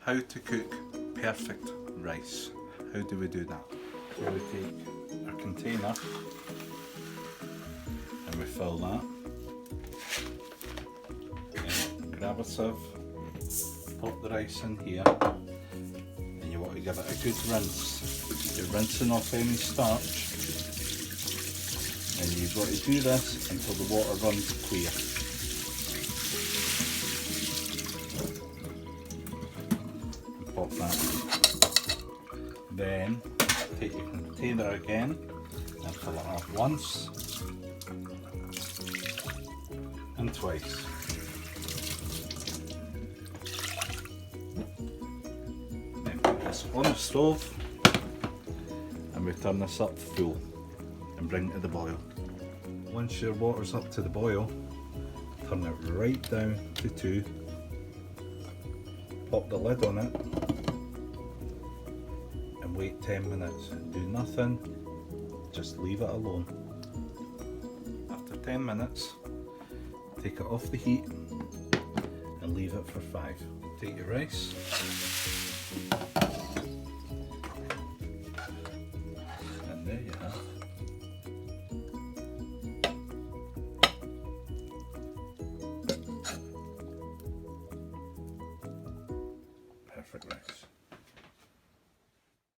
How to cook perfect rice. How do we do that? So we take our container and we fill that. Then grab a sieve, pop the rice in here, and you want to give it a good rinse. You're rinsing off any starch, and you've got to do this until the water runs clear. Pop that. Then take your container again and fill it up once and twice. Then put this on the stove and we turn this up full and bring it to the boil. Once your water's up to the boil, turn it right down to 2. Pop the lid on it and wait 10 minutes. Do nothing, just leave it alone. After 10 minutes, take it off the heat and leave it for 5. Take your rice,